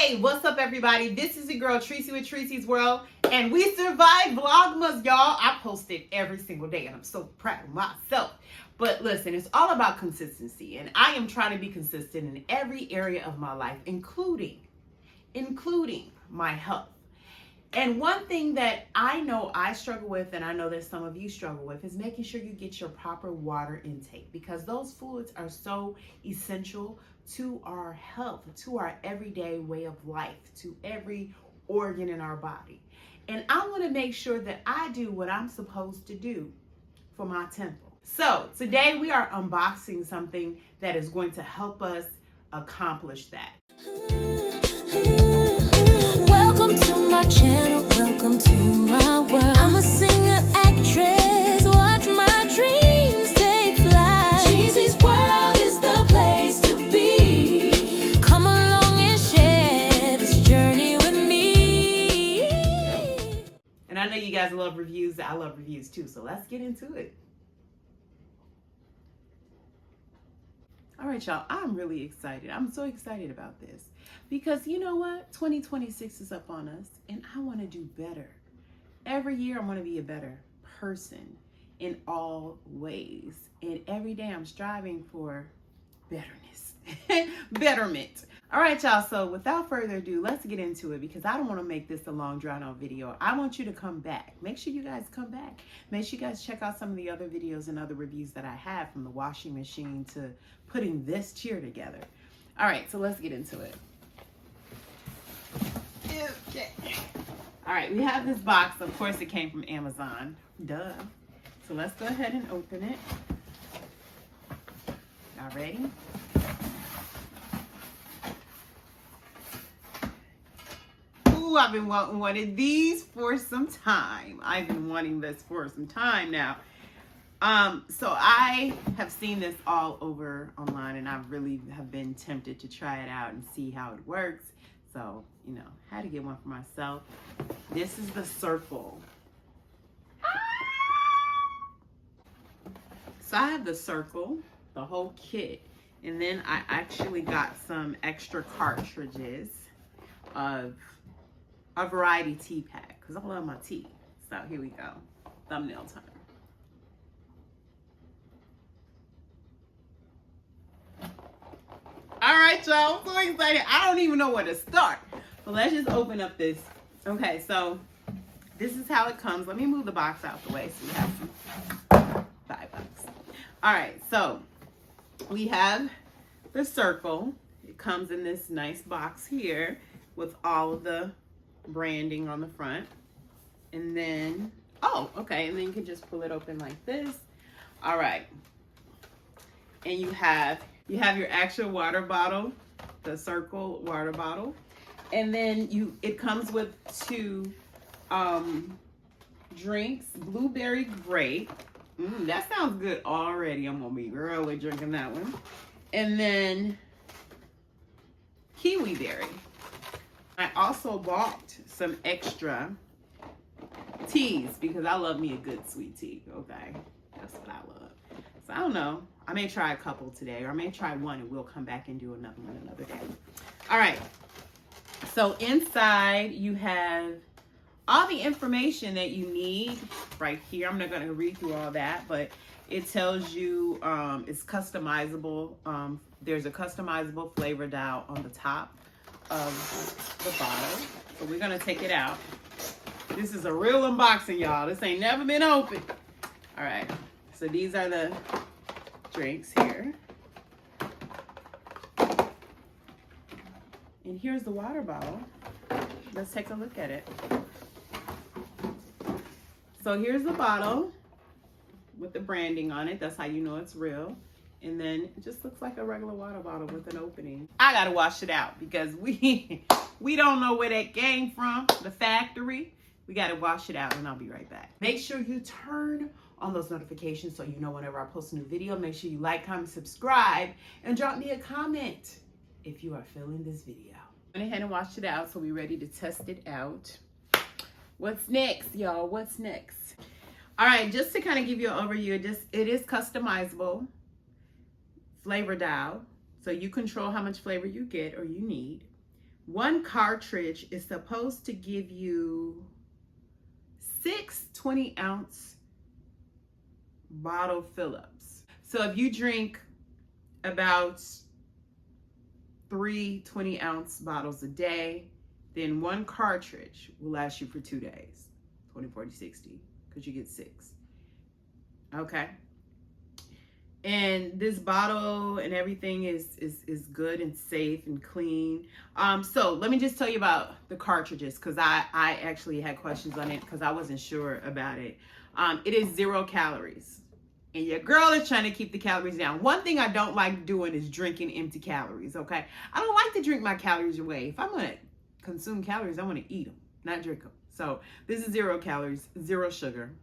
Hey, what's up, everybody? This is your girl Tracy with Treseys World, and we survived Vlogmas, y'all. I posted every single day, and I'm so proud of myself. But listen, it's all about consistency, and I am trying to be consistent in every area of my life, including my health. And one thing that I know I struggle with, and I know that some of you struggle with, is making sure you get your proper water intake, because those fluids are so essential to our health, to our everyday way of life, to every organ in our body. And I want to make sure that I do what I'm supposed to do for my temple. So today we are unboxing something that is going to help us accomplish that. Welcome to my channel, welcome to my world. I'm a singer, actress, watch my dreams take flight. Treseys World is the place to be. Come along and share this journey with me. And I know you guys love reviews. I love reviews too, so let's get into it. All right, y'all, I'm really excited. I'm so excited about this because you know what? 2026 is up on us, and I want to do better. Every year, I want to be a better person in all ways. And every day, I'm striving for betterness, betterment. All right, y'all, so without further ado, let's get into it because I don't want to make this a long, drawn-out video. I want you to come back. Make sure you guys come back. Make sure you guys check out some of the other videos and other reviews that I have, from the washing machine to putting this chair together. All right, so let's get into it. Okay. All right, we have this box. Of course, it came from Amazon. Duh. So let's go ahead and open it. Y'all ready? Ooh, I've been wanting these for some time. I've been wanting this for some time now. So I have seen this all over online, and I really have been tempted to try it out and see how it works. So, you know, I had to get one for myself. This is the Cirkul. So I have the Cirkul, the whole kit, and then I actually got some extra cartridges of a variety tea pack because I love my tea. So here we go, thumbnail time. All right, y'all, I'm so excited. I don't even know where to start. So let's just open up this. Okay, so this is how it comes. Let me move the box out the way so we have some $5. All right, so we have the Cirkul. It comes in this nice box here with all of the branding on the front. And then, oh, okay, and then you can just pull it open like this. All right. And you have your actual water bottle, the Cirkul water bottle. And then it comes with two drinks, Blueberry Grape. That sounds good already. I'm gonna be really drinking that one. And then kiwi berry. I also bought some extra teas because I love me a good sweet tea. Okay, that's what I love. So I don't know. I may try a couple today, or I may try one and we'll come back and do another one another day. All right. So inside you have all the information that you need right here. I'm not going to read through all that, but it tells you it's customizable. There's a customizable flavor dial on the top of the bottle. So we're going to take it out. This is a real unboxing, y'all. This ain't never been opened. All right. So these are the drinks here. And here's the water bottle. Let's take a look at it. So here's the bottle with the branding on it. That's how you know it's real. And then it just looks like a regular water bottle with an opening. I gotta wash it out because we don't know where that came from, the factory. We gotta wash it out, and I'll be right back. Make sure you turn on those notifications so you know whenever I post a new video. Make sure you like, comment, subscribe, and drop me a comment if you are feeling this video. I went ahead and washed it out, so we're ready to test it out. What's next, y'all? What's next? All right, just to kind of give you an overview, it is customizable flavor dial. So you control how much flavor you get or you need. one cartridge is supposed to give you 6 20-ounce bottle fill-ups. So if you drink about 3 20-ounce bottles a day, then one cartridge will last you for 2 days, 20, 40, 60, because you get 6. Okay. And this bottle and everything is good and safe and clean. So let me just tell you about the cartridges, because I actually had questions on it because I wasn't sure about it. It is 0 calories. And your girl is trying to keep the calories down. One thing I don't like doing is drinking empty calories, okay? I don't like to drink my calories away. If I'm going to consume calories, I want to eat them, not drink them. So this is 0 calories, 0 sugar.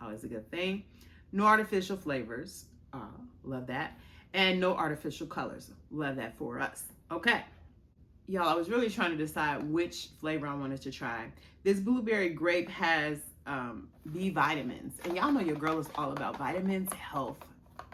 Always a good thing. No artificial flavors. Love that. And no artificial colors. Love that for us. Okay. Y'all, I was really trying to decide which flavor I wanted to try. This Blueberry Grape has B vitamins. And y'all know your girl is all about vitamins, health,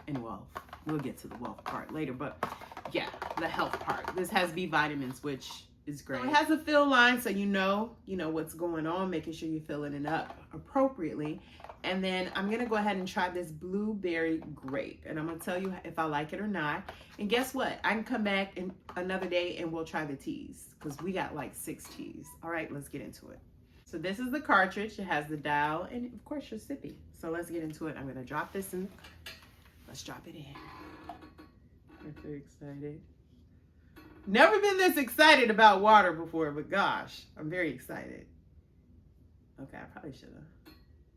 and wealth. We'll get to the wealth part later, but yeah, the health part. This has B vitamins, which is great. So it has a fill line, so you know what's going on, making sure you're filling it up appropriately. And then I'm gonna go ahead and try this Blueberry Grape, and I'm gonna tell you if I like it or not. And guess what? I can come back in another day and we'll try the teas, because we got like 6 teas. All right, let's get into it. So this is the cartridge. It has the dial and of course your sippy. So let's get into it. I'm gonna drop this in. Let's drop it in. I'm very excited. Never been this excited about water before, but gosh, I'm very excited. Okay, I probably should have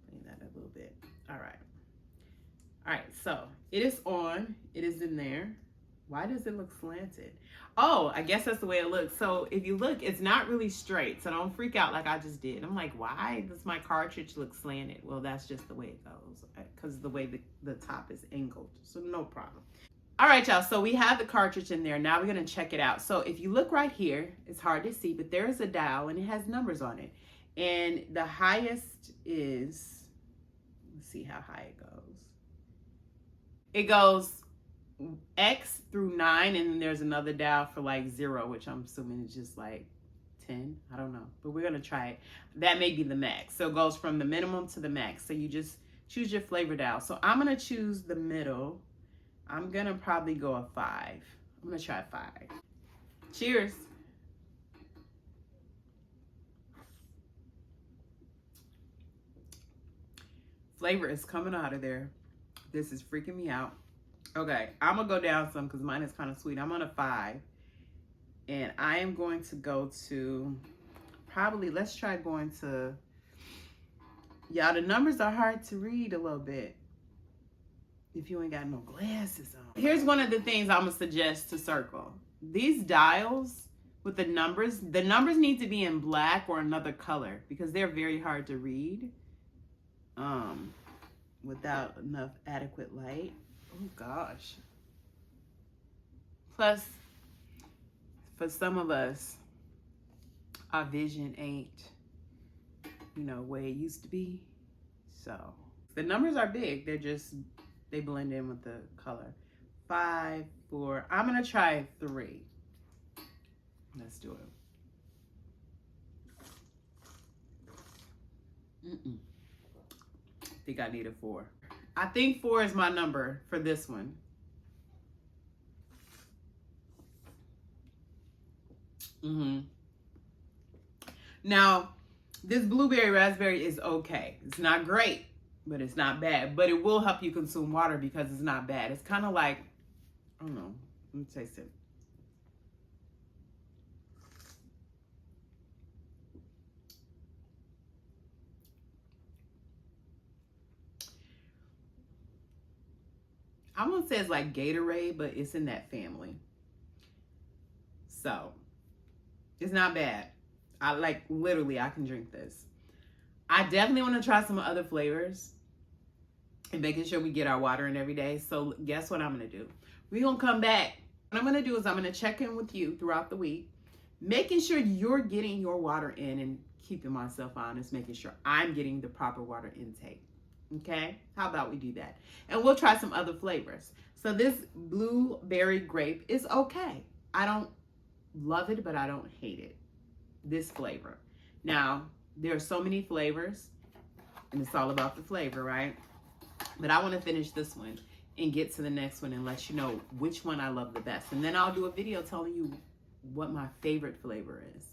cleaned that up a little bit. All right, so it is on. It is in there. Why does it look slanted? Oh, I guess that's the way it looks. So if you look, it's not really straight. So don't freak out like I just did. I'm like, why does my cartridge look slanted? Well, that's just the way it goes, because the way the top is angled. So no problem. All right, y'all, so we have the cartridge in there. Now we're gonna check it out. So if you look right here, it's hard to see, but there is a dial and it has numbers on it. And the highest is, let's see how high it goes. It goes X through 9, and then there's another dial for like 0, which I'm assuming is just like 10. I don't know, but we're gonna try it. That may be the max. So it goes from the minimum to the max. So you just choose your flavor dial. So I'm gonna choose the middle. I'm gonna probably go a 5. I'm gonna try 5. Cheers. Flavor is coming out of there. This is freaking me out. Okay, I'm gonna go down some because mine is kind of sweet. I'm on a 5. And I am going to go to probably, let's try going to, y'all, the numbers are hard to read a little bit if you ain't got no glasses on. Here's one of the things I'm gonna suggest to Cirkul. These dials with the numbers need to be in black or another color because they're very hard to read without enough adequate light. Oh gosh. Plus, for some of us, our vision ain't, where it used to be. So the numbers are big. They blend in with the color. 5, 4. I'm gonna try 3. Let's do it. I think I need a 4. I think 4 is my number for this one. Now, this blueberry raspberry is okay. It's not great, but it's not bad. But it will help you consume water because it's not bad. It's kind of like, I don't know. Let me taste it. I won't say it's like Gatorade, but it's in that family. So, it's not bad. Literally, I can drink this. I definitely want to try some other flavors and making sure we get our water in every day. So, guess what I'm going to do? We're going to come back. What I'm going to do is I'm going to check in with you throughout the week, making sure you're getting your water in and keeping myself honest, making sure I'm getting the proper water intake. Okay, how about we do that? And we'll try some other flavors. So this blueberry grape is okay. I don't love it, but I don't hate it. this flavor. Now, there are so many flavors, and it's all about the flavor, right? But I want to finish this one and get to the next one and let you know which one I love the best. And then I'll do a video telling you what my favorite flavor is.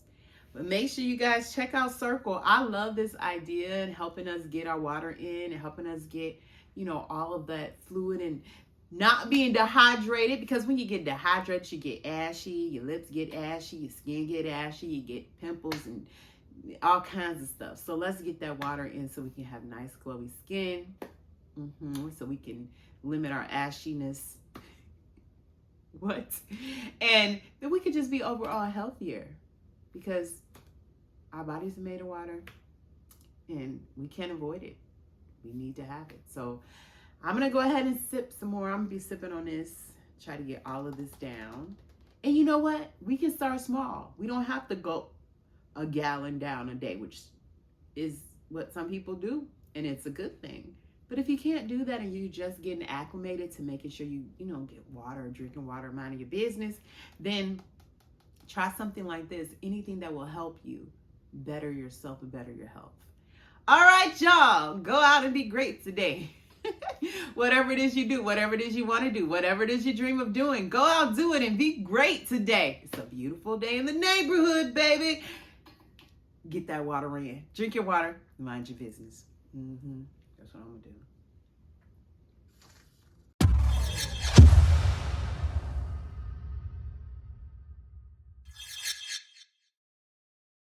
But make sure you guys check out Cirkul. I love this idea and helping us get our water in and helping us get, you know, all of that fluid and not being dehydrated, because when you get dehydrated, you get ashy, your lips get ashy, your skin get ashy, you get pimples and all kinds of stuff. So let's get that water in so we can have nice glowy skin. So we can limit our ashiness. What? And then we could just be overall healthier, because our bodies are made of water and we can't avoid it. We need to have it. So I'm going to go ahead and sip some more. I'm going to be sipping on this, try to get all of this down. And you know what? We can start small. We don't have to go a gallon down a day, which is what some people do, and it's a good thing. But if you can't do that and you're just getting acclimated to making sure you know, get water, drinking water, minding your business, then try something like this. Anything that will help you better yourself and better your health. All right, y'all, go out and be great today. Whatever it is you do, whatever it is you want to do, whatever it is you dream of doing, go out, do it, and be great today. It's a beautiful day in the neighborhood, baby. Get that water in. Drink your water. Mind your business. That's what I'm going to do.